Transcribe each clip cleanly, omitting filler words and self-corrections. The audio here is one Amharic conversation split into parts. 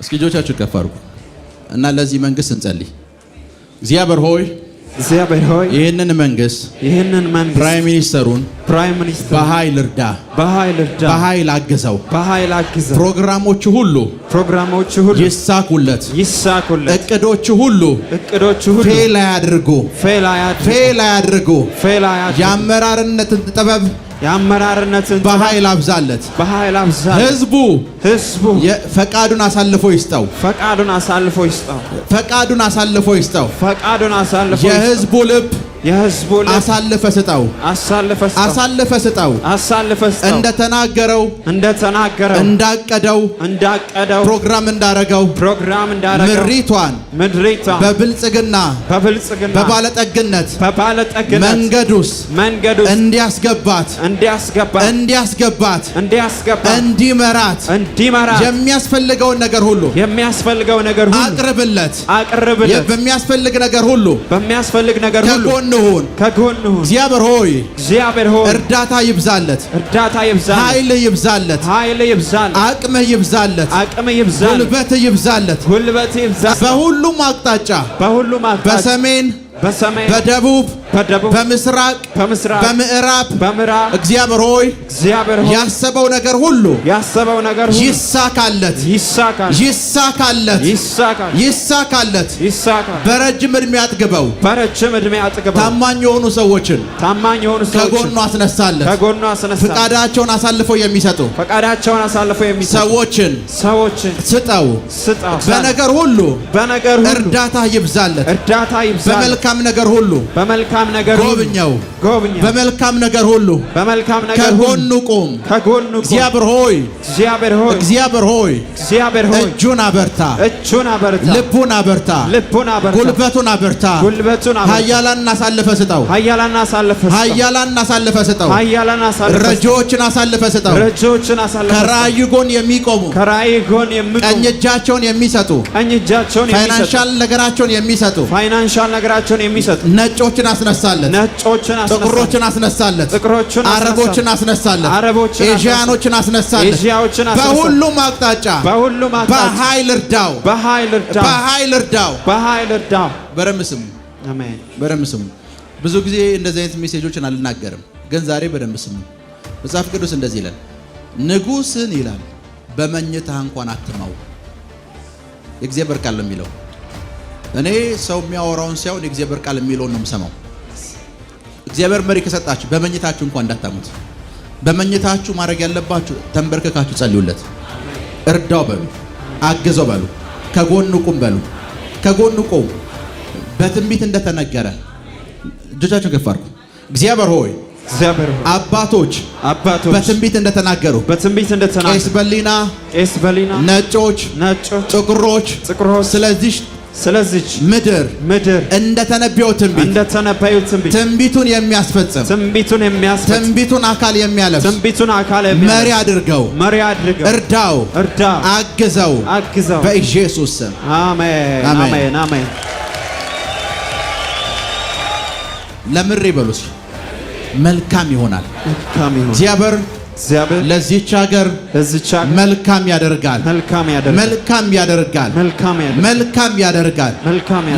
እስኪ እጆቻችሁ ከፍ አድርጉ እና ለዚህ መንግስት እንጸልይ። እግዚአብሔር ሆይ ይህንን መንግስት ፕራይም ሚኒስተሩን በኃይል እርዳ፣ በኃይል አግዘው፣ ፕሮግራሞቹ ሁሉ ይሳኩለት፣ እቅዶቹ ሁሉ ፌል አያድርጉ፣ የአመራርነትን ጥበብ በኃይል አብዛለት። ህዝቡ ፈቃዱን አሳልፎ ይስጠው። የህዝቡ ልብ አሳልፈ ስጠው። እንደተናገረው እንዳቀደው ፕሮግራም እንዳረገው ምድሪቷን በብልጽግና በባለጠግነት መንገድ ውስጥ እንዲያስገባት እንዲመራት የሚያስፈልገውን ነገር ሁሉ አቅርብለት። በሚያስፈልግ ነገር ሁሉ ከጎንሁን። እግዚአብሔር ሆይ እርዳታ ይብዛለት፣ ኃይል ይብዛለት፣ አቅምህ ይብዛለት፣ ጉልበት ይብዛለት። በሁሉም አቅጣጫ በሰሜን በደቡብ በምስራቅ በምዕራብ እግዚአብሔር ሆይ ያሰበው ነገር ሁሉ ይሳካለት። በረጅም ዕድሜ አጥግበው ታማኝ የሆኑ ሰዎችን ከጎኑ አስነሳለት። ፍቃዳቸውን አሳልፈው የሚሰጡ ሰዎችን ስጠው። በነገር ሁሉ እርዳታ ይብዛለት። በመልካም ነገር ሁሉ ጎብኘው። በመልካም ነገር ሁሉ ከጎኑ ቁም። እግዚአብሔር ሆይ እጁን አበርታ፣ ልቡን አበርታ፣ ጉልበቱን አበርታ። ኃያላን አሳልፈ ስጠው። ረጂዎችን አሳልፈ ስጠው። ከራእዩ ጎን የሚቆሙ ቀኝ እጃቸውን የሚሰጡ ፋይናንሻል ነገራቸውን የሚሰጡ ነጮችን አስነሳለት፣ ጥቁሮችን አስነሳለት፣ አረቦችን አስነሳለት፣ ኤዥያኖችን አስነሳለት። በሁሉም አቅጣጫ በኃይል እርዳው። በደንብ ስሙ። ብዙ ጊዜ እንደዚህ አይነት ሜሴጆችን አልናገርም፣ ግን ዛሬ በደንብ ስሙ። መጽሐፍ ቅዱስ እንደዚህ ይላል፣ ንጉሥን ይላል በመኝታ እንኳን አትማው። የእግዚአብሔር ቃል ነው የሚለው። እኔ ሰው የሚያወራውን ሳይሆን የእግዚአብሔር ቃል የሚለውን ነው የምሰማው። እግዚአብሔር መሪ ከሰጣችሁ በመኝታችሁ እንኳን እንዳታሙት። በመኝታችሁ ማድረግ ያለባችሁ ተንበርከካችሁ ጸልዩለት። እርዳው በሉ፣ አግዘው በሉ፣ ከጎኑ ቁም በሉ። ከጎኑ ቁም። በትንቢት እንደተነገረ እጆቻችሁን ከፍ አድርጉ። እግዚአብሔር ሆይ አባቶች በትንቢት እንደተናገሩ ቄስ በሊና ነጮች፣ ጥቁሮች ስለዚህ ምድር እንደተነበየው ትንቢቱን የሚያስፈጽም ትንቢቱን አካል የሚያለብስ መሪ አድርገው፣ እርዳው፣ አግዘው በኢየሱስ ስም አሜን። ለምሬ በሉስ መልካም ይሆናል። እግዚአብሔር ለዚህች ሀገር መልካም ያደርጋል።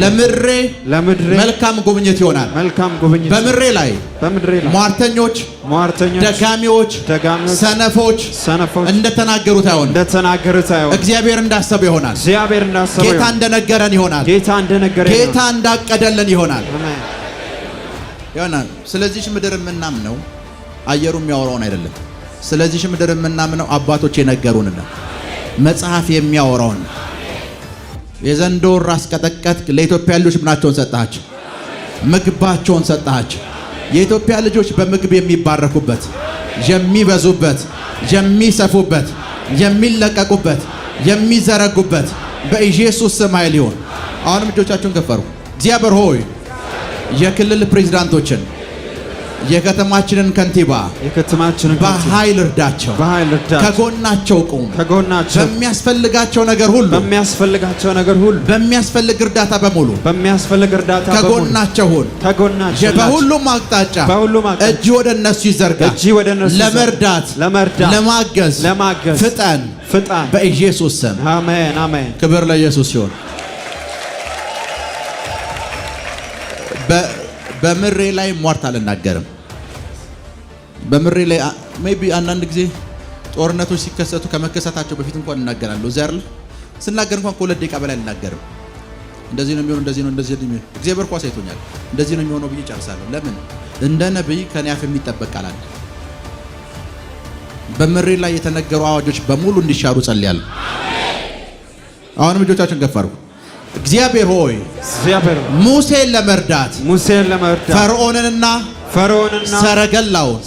ለምድሬ መልካም ጉብኝት ይሆናል። በምድሬ ላይ ሟርተኞች፣ ደጋሚዎች፣ ሰነፎች እንደተናገሩት አይሆንም። እግዚአብሔር እንዳሰበው ይሆናል። ጌታ እንደነገረን ይሆናል። ጌታ እንዳቀደልን ይሆናል። ስለዚህ ምድር የምናምነው አየሩ የሚያወራውን አይደለም። ስለዚህ ምድር የምናምነው አባቶች የነገሩንና መጽሐፍ የሚያወራውን። የዘንዶ ራስ ቀጠቀጥክ፣ ለኢትዮጵያ ልጆች ምናቸውን ሰጣቸው? ምግባቸውን ሰጣቸው። የኢትዮጵያ ልጆች በምግብ የሚባረኩበት፣ የሚበዙበት፣ የሚሰፉበት፣ የሚለቀቁበት፣ የሚዘረጉበት በኢየሱስ ስም ኃይል ይሁን። አሁንም እጆቻችሁን ከፍ አድርጉ። እግዚአብሔር ሆይ የክልል ፕሬዝዳንቶችን የከተማችንን ከንቲባ በኃይል እርዳቸው፣ ከጎናቸው ቁም። በሚያስፈልጋቸው ነገር ሁሉ በሚያስፈልግ እርዳታ በሙሉ ከጎናቸው ሁን። በሁሉም አቅጣጫ እጅ ወደ እነሱ ይዘርጋ። ለመርዳት ለማገዝ ፍጠን ፍጠን በኢየሱስ ስም አሜን አሜን። ክብር ለኢየሱስ ይሁን። በምሬ ላይ ሟርት አልናገርም። በምሬ ላይ ሜቢ አንዳንድ ጊዜ ጦርነቶች ሲከሰቱ ከመከሰታቸው በፊት እንኳን እናገራለሁ። እዚያ አይደል ስናገር እንኳን ከሁለት ደቂቃ በላይ አልናገርም። እንደዚህ ነው የሚሆነው፣ እንደዚህ ነው የሚሆነው። እግዚአብሔር ኳስ አይቶኛል። እንደዚህ ነው የሚሆነው ብዬ ጨርሳለሁ። ለምን እንደ ነብይ ከኔ አፍ የሚጠበቅ ቃል አለ። በምሬ ላይ የተነገሩ አዋጆች በሙሉ እንዲሻሩ ጸልያለሁ። አሁንም እጆቻችሁን ገፋሩ። እግዚአብሔር ሆይ ሙሴን ለመርዳት ፈርዖንንና ሰረገላውን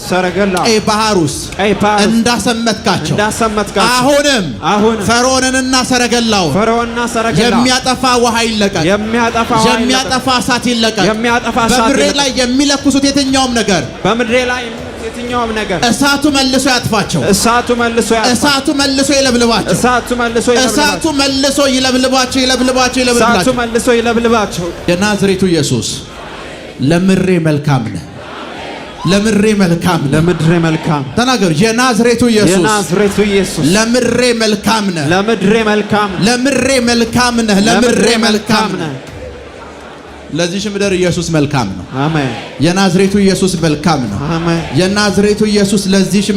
ቀይ ባህር ውስጥ እንዳሰመጥካቸው አሁንም ፈርዖንንና ሰረገላውን የሚያጠፋ ውሃ ይለቀቅ፣ የሚያጠፋ እሳት ይለቀቅ። በምድሬ ላይ የሚለኩሱት የትኛውም ነገር እሳቱ መልሶ ያጥፋቸው። እሳቱ መልሶ ይለብልባቸው። እሳቱ መልሶ ይለብልባቸው። የናዝሬቱ ኢየሱስ ለምድሬ መልካም ነህ። ለምድሬ መልካም ተናገሩ። የናዝሬቱ ኢየሱስ ለምድሬ መልካም ነህ። ለምድሬ መልካም ነህ። ለዚህ ምድር ኢየሱስ መልካም ነው። አሜን። የናዝሬቱ ኢየሱስ መልካም ነው። አሜን። የናዝሬቱ ኢየሱስ ለዚህ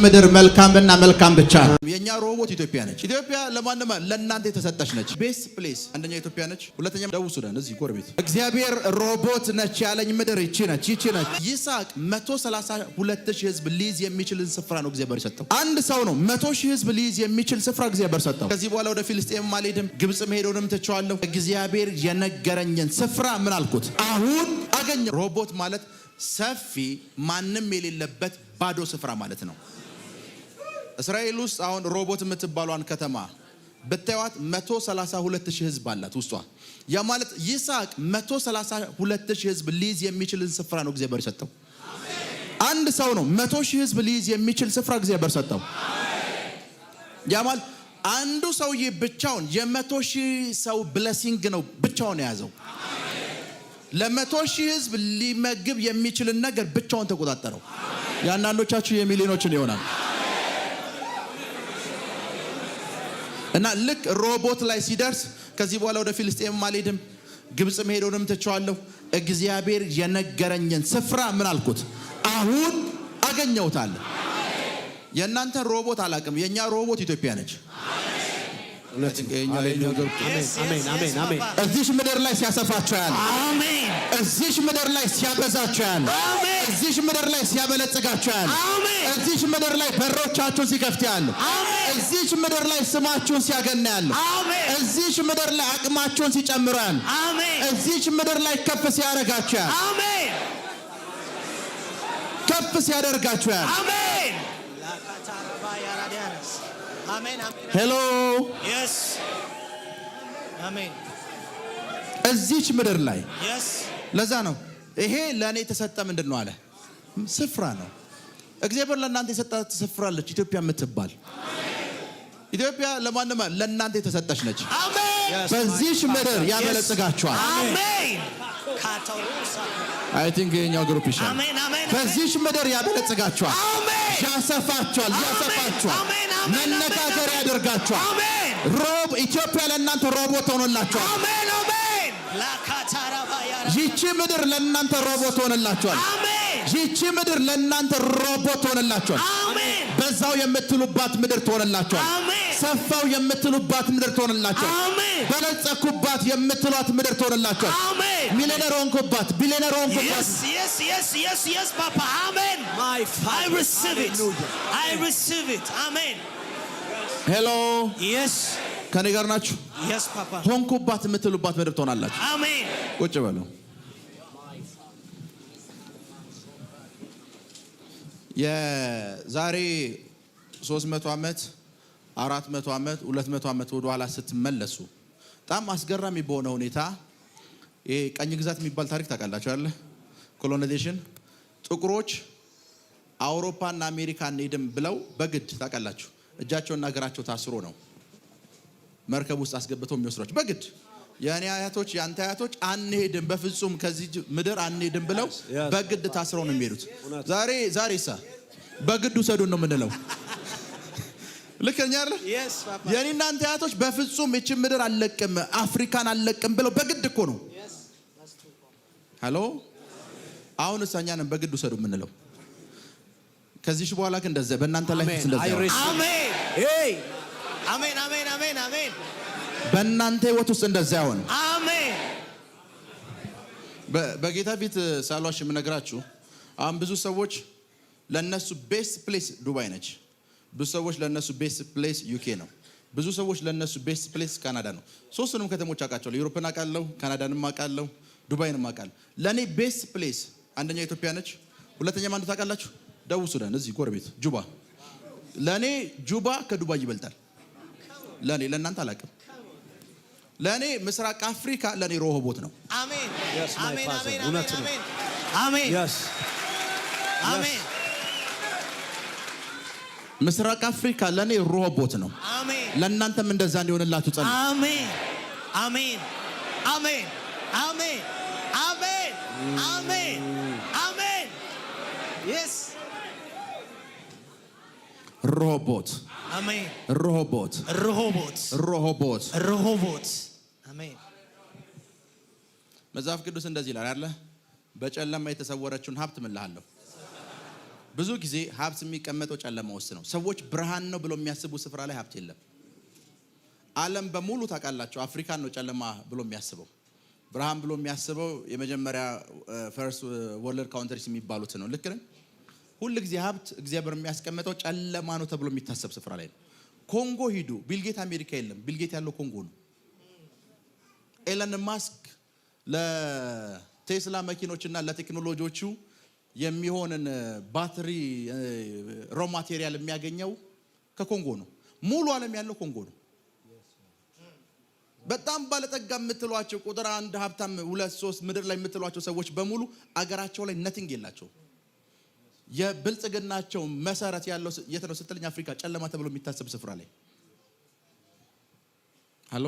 ምድር መልካምና መልካም ብቻ ነው። የኛ ሮቦት ኢትዮጵያ ነች። ኢትዮጵያ ለማንም ለእናንተ የተሰጠች ነች። ቤስት ፕሌስ አንደኛ ኢትዮጵያ ነች፣ ሁለተኛ ደቡብ ሱዳን እዚህ ጎረቤት። እግዚአብሔር ሮቦት ነች ያለኝ ምድር ይቺ ነች። ይስሐቅ 132,000 ህዝብ ሊይዝ የሚችልን ስፍራ ነው እግዚአብሔር ሰጠው። አንድ ሰው ነው 100,000 ህዝብ ሊይዝ የሚችል ስፍራ እግዚአብሔር ሰጠው። ከዚህ በኋላ ወደ ፊልስጤም አልሄድም፣ ግብጽ መሄዶንም ትቼዋለሁ። እግዚአብሔር የነገረኝን ስፍራ ምን አልኩት? አሁን አገኘ። ሮቦት ማለት ሰፊ ማንም የሌለበት ባዶ ስፍራ ማለት ነው። እስራኤል ውስጥ አሁን ሮቦት የምትባሏን ከተማ ብታዩት 132,000 ህዝብ አላት ውስጧ። ያ ማለት ይስሐቅ 132,000 ህዝብ ሊይዝ የሚችልን ስፍራ ነው እግዚአብሔር ሰጠው። አንድ ሰው ነው 100,000 ህዝብ ሊይዝ የሚችል ስፍራ እግዚአብሔር ሰጠው። ያ ማለት አንዱ ሰውዬ ብቻውን የ100,000 ሰው ብሌሲንግ ነው ብቻውን የያዘው። ለ100,000 ህዝብ ሊመግብ የሚችልን ነገር ብቻውን ተቆጣጠረው። የአንዳንዶቻችሁ የሚሊዮኖችን ይሆናል። እና ልክ ሮቦት ላይ ሲደርስ ከዚህ በኋላ ወደ ፊልስጤም አልሄድም፣ ግብጽ መሄዶንም ትቼዋለሁ። እግዚአብሔር የነገረኝን ስፍራ ምን አልኩት? አሁን አገኘሁታል። የእናንተ ሮቦት አላቅም፣ የኛ ሮቦት ኢትዮጵያ ነች። እዚህ ምድር ላይ ሲያሰፋቸው ያለ፣ እዚህ ምድር ላይ ሲያበዛቸው ያለ፣ እዚህ ምድር ላይ ሲያበለጽጋቸው ያለ፣ እዚህ ምድር ላይ በሮቻችሁን ሲከፍት ያለ፣ እዚህ ምድር ላይ ስማችሁን ሲያገና ያለ፣ እዚህ ምድር ላይ አቅማችሁን ሲጨምሩ ያለ፣ እዚህ ምድር ላይ ከፍ ሲያደርጋቸው ያለ፣ ከፍ ሲያደርጋቸው ያለ። ሄሎ yes አሜን። እዚች ምድር ላይ ለዛ ነው ይሄ ለኔ የተሰጠ ምንድነው አለ ስፍራ ነው። እግዚአብሔር ለእናንተ የሰጣት ስፍራ አለች ኢትዮጵያ የምትባል። ኢትዮጵያ ለማንም ለእናንተ የተሰጠች ነች። አሜን። በዚች ምድር ያበለጽጋችኋል። አሜን። አይ ቲንክ የኛው ግሩፕ ይሻላል። አሜን አሜን። በዚች ምድር ያበለጽጋችኋል። አሜን። ያሰፋችኋል። መነጋገር ያደርጋችኋል። አሜን። ኢትዮጵያ ለእናንተ ሮቦት ሆኖላችኋል። አሜን አሜን። ይቺ ምድር ለእናንተ ሮቦት ሆኖላችኋል። አሜን። ይቺ ምድር ለእናንተ ሮቦት ሆኖላችኋል። አሜን። በዛው የምትሉባት ምድር ትሆንላችኋል። አሜን። ሰፋው የምትሉባት ምድር ትሆንላችኋል። አሜን። በለጸኩባት የምትሏት ምድር ትሆንላችኋል። አሜን። ሚሊዮነር ሆንኩባት፣ ቢሊዮነር ሆንኩባት። yes papa amen. I receive it amen. ሄሎ yes ከኔ ጋር ናችሁ? yes papa ሆንኩባት የምትሉባት ምድር ትሆናላችሁ። አሜን። ቁጭ በሉ። የዛሬ 300 ዓመት 400 ዓመት 200 ዓመት ወደ ኋላ ስትመለሱ በጣም አስገራሚ በሆነ ሁኔታ ይሄ ቀኝ ግዛት የሚባል ታሪክ ታውቃላችሁ አይደል? ኮሎናይዜሽን ጥቁሮች አውሮፓና አሜሪካ እንሄድም ብለው በግድ ታውቃላችሁ እጃቸውና እግራቸው ታስሮ ነው መርከብ ውስጥ አስገብተው የሚወስዷቸው በግድ። የኔ አያቶች ያንተ አያቶች አንሄድም በፍጹም ከዚህ ምድር አንሄድም ብለው በግድ ታስረው ነው የሚሄዱት። ዛሬሳ በግድ ውሰዱን ነው የምንለው። ልከኛ አይደል? የኔ እናንተ አያቶች በፍጹም እቺ ምድር አለቅም አፍሪካን አለቅም ብለው በግድ እኮ ነው። ሃሎ አሁን እሳኛንም በግድ ወሰዱ ምንለው። ከዚህ በኋላ ግን እንደዛ በእናንተ ላይ እንደዛ አሜን ኤይ አሜን አሜን አሜን አሜን በእናንተ ህይወት ውስጥ እንደዛ ያሆን አሜን። በጌታ ፊት ሳሏሽ የምነግራችሁ አሁን ብዙ ሰዎች ለነሱ ቤስት ፕሌስ ዱባይ ነች። ብዙ ሰዎች ለነሱ ቤስት ፕሌስ ዩኬ ነው። ብዙ ሰዎች ለነሱ ቤስት ፕሌስ ካናዳ ነው። ሶስቱንም ከተሞች አውቃቸዋለሁ። ዩሮፕን አውቃለሁ፣ ካናዳንም አውቃለሁ፣ ዱባይንም አውቃለሁ። ለኔ ቤስት ፕሌስ አንደኛ ኢትዮጵያ ነች። ሁለተኛ ማን ታውቃላችሁ? ደቡብ ሱዳን እዚህ ጎረቤት ጁባ። ለኔ ጁባ ከዱባይ ይበልጣል። ለእናንተ አላውቅም። ለኔ ምስራቅ አፍሪካ ለኔ ሮሆቦት ነው። አሜን አሜን አሜን አሜን አሜን አሜን። ምስራቅ አፍሪካ ለኔ ሮሆቦት ነው። አሜን። ለእናንተም እንደዛ እንዲሆንላችሁ ጸልዩ። አሜን አሜን አሜን አሜን አሜን አሜን አሜን። yes ሮሆቦት አሜን። ሮሆቦት ሮሆቦት ሮሆቦት ሮሆቦት አሜን። መጽሐፍ ቅዱስ እንደዚህ ይላል አይደል? በጨለማ የተሰወረችውን ሀብት ምልሃለሁ። ብዙ ጊዜ ሀብት የሚቀመጠው ጨለማ ውስጥ ነው። ሰዎች ብርሃን ነው ብሎ የሚያስቡ ስፍራ ላይ ሀብት የለም። ዓለም በሙሉ ታውቃላችሁ አፍሪካን ነው ጨለማ ብሎ የሚያስበው። ብርሃን ብሎ የሚያስበው የመጀመሪያ ፈርስት ወርልድ ካውንትሪስ የሚባሉት ነው። ልክ ነኝ? ሁሉ ጊዜ ሀብት እግዚአብሔር የሚያስቀምጠው ጨለማ ነው ተብሎ የሚታሰብ ስፍራ ላይ ነው። ኮንጎ ሂዱ፣ ቢልጌት አሜሪካ የለም። ቢልጌት ያለው ኮንጎ ነው። ኤለን ማስክ ለቴስላ መኪኖችና ለቴክኖሎጂዎቹ የሚሆንን ባትሪ ሮ ማቴሪያል የሚያገኘው ከኮንጎ ነው። ሙሉ ዓለም ያለው ኮንጎ ነው። በጣም ባለጠጋ የምትሏቸው ቁጥር አንድ ሀብታም 2 3 ምድር ላይ የምትሏቸው ሰዎች በሙሉ አገራቸው ላይ ነቲንግ የላቸው። የብልጽግናቸው መሰረት ያለው የት ነው ስትልኝ አፍሪካ ጨለማ ተብሎ የሚታሰብ ስፍራ ላይ። ሃሎ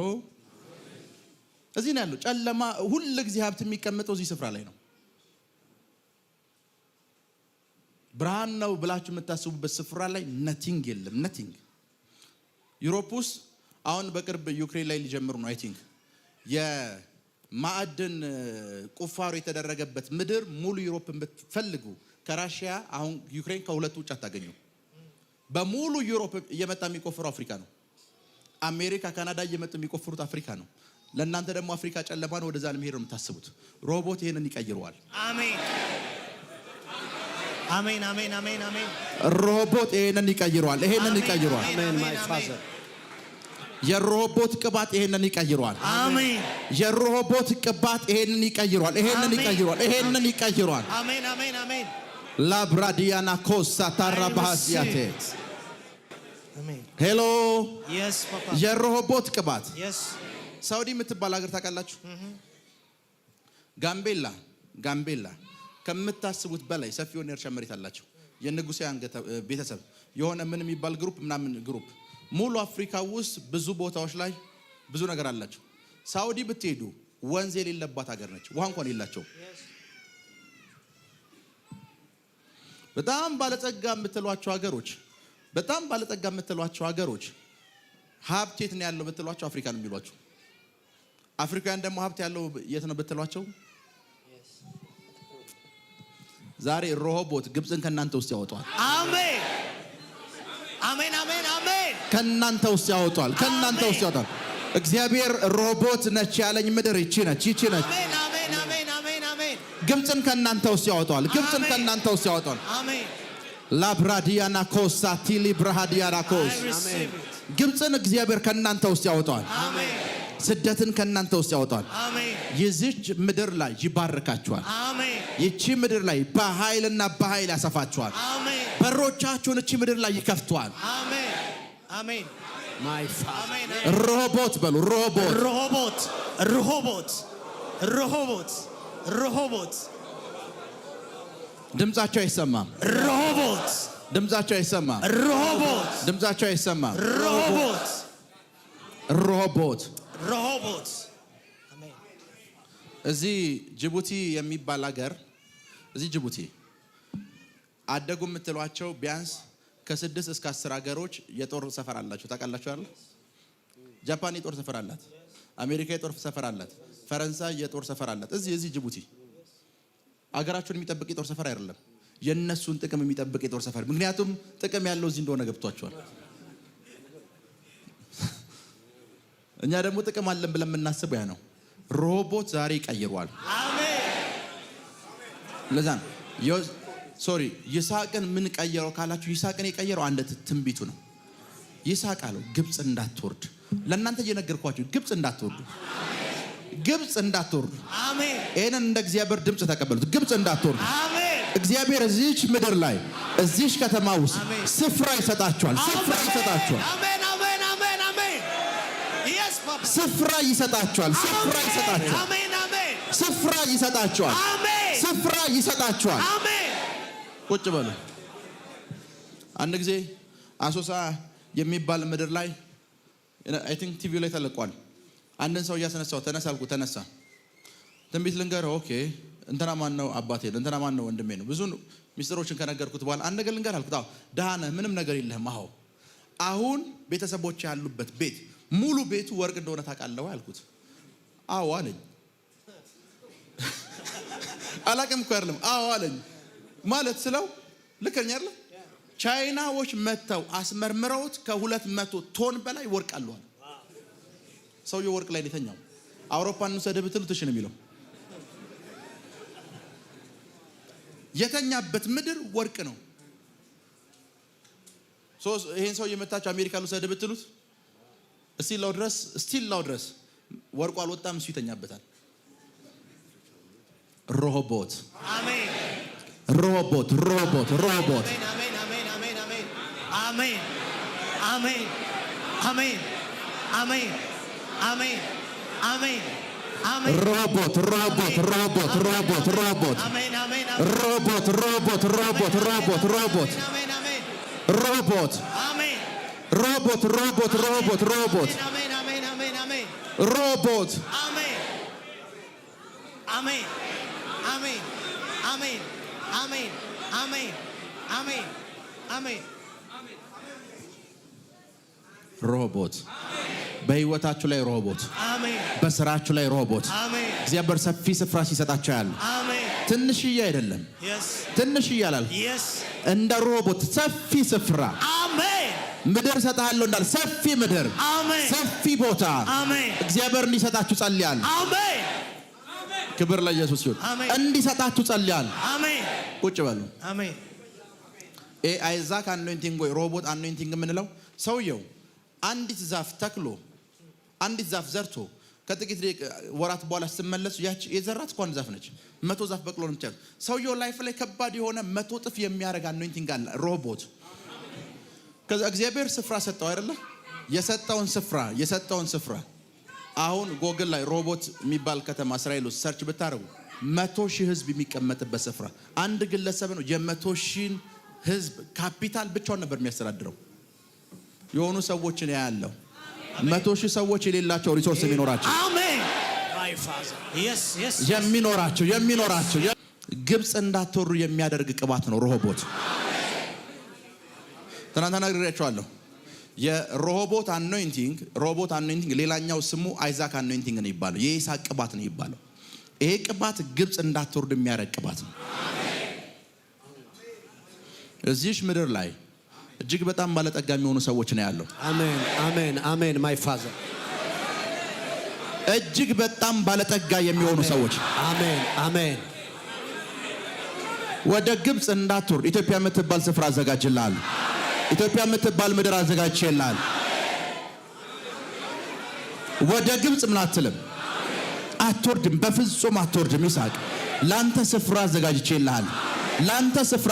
እዚህ ነው ያለው ጨለማ። ሁሉ ጊዜ ሀብት የሚቀመጠው እዚህ ስፍራ ላይ ነው። ብርሃን ነው ብላችሁ የምታስቡበት ስፍራ ላይ ነቲንግ የለም። ነቲንግ ዩሮፕ ውስጥ አሁን በቅርብ ዩክሬን ላይ ሊጀምሩ ነው። አይ ቲንክ የማዕድን ቁፋሮ የተደረገበት ምድር ሙሉ ዩሮፕን ብትፈልጉ ከራሺያ አሁን ዩክሬን ከሁለቱ ውጭ አታገኙ። በሙሉ ዩሮፕ እየመጣ የሚቆፍረው አፍሪካ ነው። አሜሪካ፣ ካናዳ እየመጡ የሚቆፍሩት አፍሪካ ነው። ለእናንተ ደግሞ አፍሪካ ጨለማ ነው፣ ወደዛ ለመሄድ ነው የምታስቡት። ሮቦት ይሄንን ይቀይረዋል። አሜን አሜን አሜን አሜን አሜን። ሮቦት ይሄንን ይቀይረዋል። ይሄንን ይቀይረዋል። አሜን ማይ ፋዘር። የሮቦት ቅባት ይሄንን ይቀይረዋል። አሜን። የሮቦት ቅባት ይሄንን ይቀይረዋል። ይሄንን ይቀይረዋል። ይሄንን ይቀይረዋል። አሜን አሜን አሜን። ላብራዲያና ኮሳ ታራባሃሲያቴ አሜን። ሄሎ yes papa። የሮቦት ቅባት yes። ሳውዲ የምትባል ሀገር ታውቃላችሁ? ጋምቤላ ከምታስቡት በላይ ሰፊ የሆነ እርሻ መሬት አላቸው። የንጉሳውያን ቤተሰብ የሆነ ምን የሚባል ግሩፕ ምናምን ግሩፕ ሙሉ አፍሪካ ውስጥ ብዙ ቦታዎች ላይ ብዙ ነገር አላቸው። ሳውዲ ብትሄዱ ወንዝ የሌለባት ሀገር ነች። ውሃ እንኳን የላቸው። በጣም ባለጸጋ የምትሏቸው ሀገሮች ሀብት የት ነው ያለው ብትሏቸው አፍሪካ ነው የሚሏቸው። አፍሪካውያን ደግሞ ሀብት ያለው የት ነው ብትሏቸው ዛሬ ሮቦት ግብፅን ከናንተ ውስጥ ያወጣዋል። አሜን አሜን አሜን አሜን። ከናንተ ውስጥ ያወጣዋል። ከናንተ ውስጥ ያወጣዋል። እግዚአብሔር ሮቦት ነች ያለኝ ምድር ይቺ ነች። አሜን አሜን አሜን አሜን አሜን። ግብፅን ከናንተ ውስጥ ያወጣዋል። ግብፅን ከናንተ ውስጥ ያወጣዋል። አሜን። ላብራዲያና ኮሳ ቲሊ ብራሃዲያና ኮስ ግብፅን እግዚአብሔር ከናንተ ውስጥ ያወጣዋል። አሜን። ስደትን ከናንተ ውስጥ ያወጣዋል። አሜን። ይህች ምድር ላይ ይባርካችኋል። አሜን። ይቺ ምድር ላይ በኃይልና በኃይል ያሰፋችኋል። አሜን። በሮቻችሁን እቺ ምድር ላይ ይከፍቷል። አሜን አሜን። ማይ አሜን። ሮቦት በሉ ሮቦት ሮቦት ሮቦት ሮቦት ሮቦት። ድምጻቸው አይሰማም። ሮቦት ድምጻቸው አይሰማም። ሮቦት ድምጻቸው አይሰማም። ሮቦት ሮቦት ሮቦት። አሜን። እዚህ ጅቡቲ የሚባል ሀገር እዚህ ጅቡቲ አደጉ የምትሏቸው ቢያንስ ከ6 እስከ 10 ሀገሮች የጦር ሰፈር አላቸው። ታውቃላችሁ አይደል? ጃፓን የጦር ሰፈር አላት። አሜሪካ የጦር ሰፈር አላት። ፈረንሳይ የጦር ሰፈር አላት። እዚህ ጅቡቲ አገራቸውን የሚጠብቅ የጦር ሰፈር አይደለም፣ የነሱን ጥቅም የሚጠብቅ የጦር ሰፈር። ምክንያቱም ጥቅም ያለው እዚህ እንደሆነ ገብቷቸዋል። እኛ ደግሞ ጥቅም አለን ብለን የምናስበው ያ ነው። ሮቦት ዛሬ ይቀይሯል። አሜን። ለዛ ነው ይስሐቅን ምን ቀየረው ካላችሁ፣ ይስሐቅን የቀየረው አንድ ትንቢቱ ነው። ይስሐቅ አለው ግብጽ እንዳትወርድ። ለእናንተ እየነገርኳችሁ ግብጽ እንዳትወርዱ፣ ግብጽ እንዳትወርዱ። አሜን። ይሄንን እንደ እግዚአብሔር ድምጽ ተቀበሉት። ግብጽ እንዳትወርዱ። አሜን። እግዚአብሔር እዚህች ምድር ላይ እዚህች ከተማ ውስጥ ስፍራ ይሰጣችኋል። ስፍራ ይሰጣችኋል። አሜን። አሜን። አሜን። አሜን። ኢየሱስ ፓፓ ስፍራ ይሰጣችኋል። ስፍራ ይሰጣችኋል። አሜን። አሜን። ስፍራ ይሰጣችኋል። አሜን። ስፍራ ይሰጣችኋል። አሜን። ቁጭ በሉ። አንድ ጊዜ አሶሳ የሚባል ምድር ላይ አይ ቲንክ ቲቪ ላይ ተለቋል። አንድን ሰው እያስነሳው ተነሳልኩ። ተነሳ ትንቢት ልንገረው። ኦኬ እንትና ማን ነው? አባቴ ነው። እንትና ማን ነው? ወንድሜ ነው። ብዙ ሚስጥሮችን ከነገርኩት በኋላ አንድ ነገር ልንገር አልኩት። ደህና ነህ? ምንም ነገር የለህም? አሁን ቤተሰቦች ያሉበት ቤት ሙሉ ቤቱ ወርቅ እንደሆነ ታውቃለህ አልኩት። አዎ አለኝ። አላቅም እኮ አይደለም። አዎ አለኝ ማለት ስለው ልከኛ አይደለ? ቻይናዎች መተው አስመርምረውት ከ200 ቶን በላይ ወርቅ አለዋል። ሰውየው ወርቅ ላይ የተኛው አውሮፓን እንውሰድ ብትሉት እሺ ነው የሚለው። የተኛበት ምድር ወርቅ ነው። ይሄን ሰው የመታችሁ አሜሪካ ልውሰድ ብትሉት ስቲላው ድረስ ወርቁ አልወጣም። እሱ ይተኛበታል። ሮቦት አሜን። ሮቦት ሮቦት ሮቦት አሜን። አሜን። አሜን። አሜን። አሜን። አሜን። አሜን። አሜን። አሜን። አሜን። ሮቦት ሮቦት ሮቦት ሮቦት ሮቦት አሜን። አሜን። ሮቦት ሮቦት ሮቦት ሮቦት ሮቦት አሜን። አሜን። ሮቦት አሜን። ሮቦት ሮቦት ሮቦት ሮቦት አሜን። አሜን። አሜን። አሜን። ሮቦት አሜን። አሜን። አሜን። አሜን። አሜን። አሜን። አሜን። አሜን። ሮቦት በህይወታችሁ ላይ ሮቦት፣ አሜን። በስራችሁ ላይ ሮቦት። አሜን። እግዚአብሔር ሰፊ ስፍራ ሲሰጣችሁ ያለ አሜን። ትንሽዬ አይደለም። yes ትንሽዬ አላል yes እንደ ሮቦት ሰፊ ስፍራ አሜን። ምድር ሰጣለሁ እንዳል ሰፊ ምድር፣ አሜን። ሰፊ ቦታ አሜን። እግዚአብሔር እንዲሰጣችሁ ጸልያለሁ። አሜን። ክብር ለኢየሱስ ይሁን። አሜን። እንዲሰጣችሁ ጸልያለሁ። አሜን። ቁጭ በሉ። አሜን። አይዛክ አኖይንቲንግ ወይ ሮቦት አኖይንቲንግ የምንለው ሰውየው አንዲት ዛፍ ተክሎ አንዲት ዛፍ ዘርቶ ከጥቂት ወራት በኋላ ሲመለሱ ያቺ የዘራት እንኳን ዛፍ ነች 100 ዛፍ በቅሎ ነው የምትጨርስ። ሰውየው ላይፍ ላይ ከባድ የሆነ 100 ጥፍ የሚያደርግ አኖይንቲንግ አለ ሮቦት። ከዛ እግዚአብሔር ስፍራ ሰጠው አይደለ? የሰጠውን ስፍራ አሁን ጎግል ላይ ሮቦት የሚባል ከተማ እስራኤል ውስጥ ሰርች ብታረጉ 100,000 ህዝብ የሚቀመጥበት ስፍራ አንድ ግለሰብ ነው የ100,000 ህዝብ ካፒታል ብቻውን ነበር የሚያስተዳድረው። የሆኑ ሰዎችን ያያለው 100,000 ሰዎች የሌላቸው ሪሶርስ የሚኖራቸው አሜን ማይ ፋዘር yes yes የሚኖራቸው ግብጽ እንዳትወሩ የሚያደርግ ቅባት ነው ሮቦት። ትናንትና ነግሬያችኋለሁ። የሮቦት አኖይንቲንግ ሌላኛው ስሙ አይዛክ አኖይንቲንግ ነው ይባላል። የይስሐቅ ቅባት ነው ይባላል። ይሄ ቅባት ግብጽ እንዳትወርድ የሚያደርግ ቅባት ነው። እዚህሽ ምድር ላይ እጅግ በጣም ባለጠጋ የሚሆኑ ሰዎች ነው ያለው። አሜን አሜን አሜን ማይ ፋዘር እጅግ በጣም ባለጠጋ የሚሆኑ ሰዎች አሜን አሜን። ወደ ግብጽ እንዳትወርድ ኢትዮጵያ የምትባል ስፍራ አዘጋጅልሃል። ኢትዮጵያ የምትባል ምድር አዘጋጅልሃል። ወደ ግብጽ ምን አትልም፣ አትወርድም፣ በፍጹም አትወርድም። ይስሐቅ ላንተ ስፍራ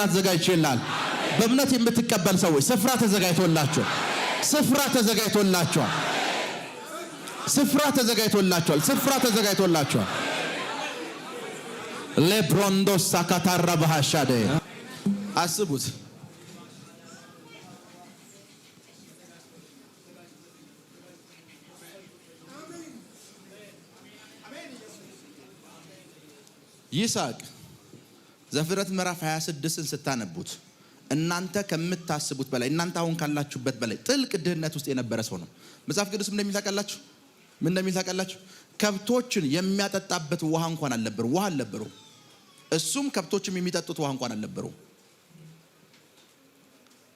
አዘጋጅልሃል። በእምነት የምትቀበል ሰዎች ስፍራ ተዘጋጅቶላቸዋል። ለብሮንዶስ ሳካታራ በሃሻደ አስቡት። ይስሐቅ ዘፍጥረት ምዕራፍ 26ን ስታነቡት እናንተ ከምታስቡት በላይ እናንተ አሁን ካላችሁበት በላይ ጥልቅ ድህነት ውስጥ የነበረ ሰው ነው። መጽሐፍ ቅዱስ ምን እንደሚል ታውቃላችሁ? ከብቶችን የሚያጠጣበት ውሃ እንኳን አልነበረው። እሱም ከብቶችም የሚጠጡት ውሃ እንኳን አልነበረው።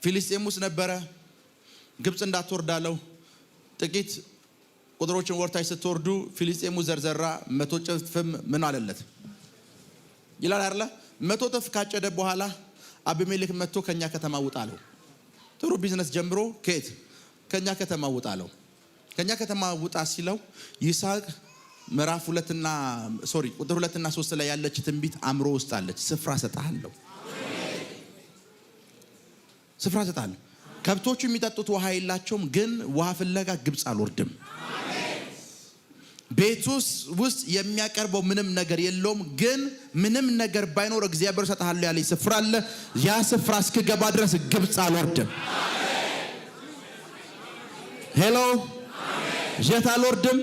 ፊልስጤሙስ ነበረ። ግብጽ እንዳትወርዳለው ጥቂት ቁጥሮችን ወርታች ስትወርዱ ፊልስጤሙ ዘርዘራ 100 እጥፍም ምን አለለት ይላል አይደለ? 100 እጥፍ ካጨደ በኋላ አቢሜሌክ መጥቶ ከኛ ከተማ ውጣ አለው። ጥሩ ቢዝነስ ጀምሮ ከኛ ከተማ ውጣ አለው። ከኛ ከተማ ውጣ ሲለው ይስሐቅ ምዕራፍ 2 እና ቁጥር 2 እና 3 ላይ ያለች ትንቢት አእምሮ ውስጥ አለች። ስፍራ ሰጣለሁ። ስፍራ ሰጣለሁ። ከብቶቹ የሚጠጡት ውሃ የላቸውም፣ ግን ውሃ ፍለጋ ግብጽ አልወርድም። ቤቱ ውስጥ የሚያቀርበው ምንም ነገር የለውም፣ ግን ምንም ነገር ባይኖር እግዚአብሔር ሰጣለሁ ያለኝ ስፍራ አለ። ያ ስፍራ እስክገባ ድረስ ግብጽ አልወርድም። ሄሎ የት አልወርድም?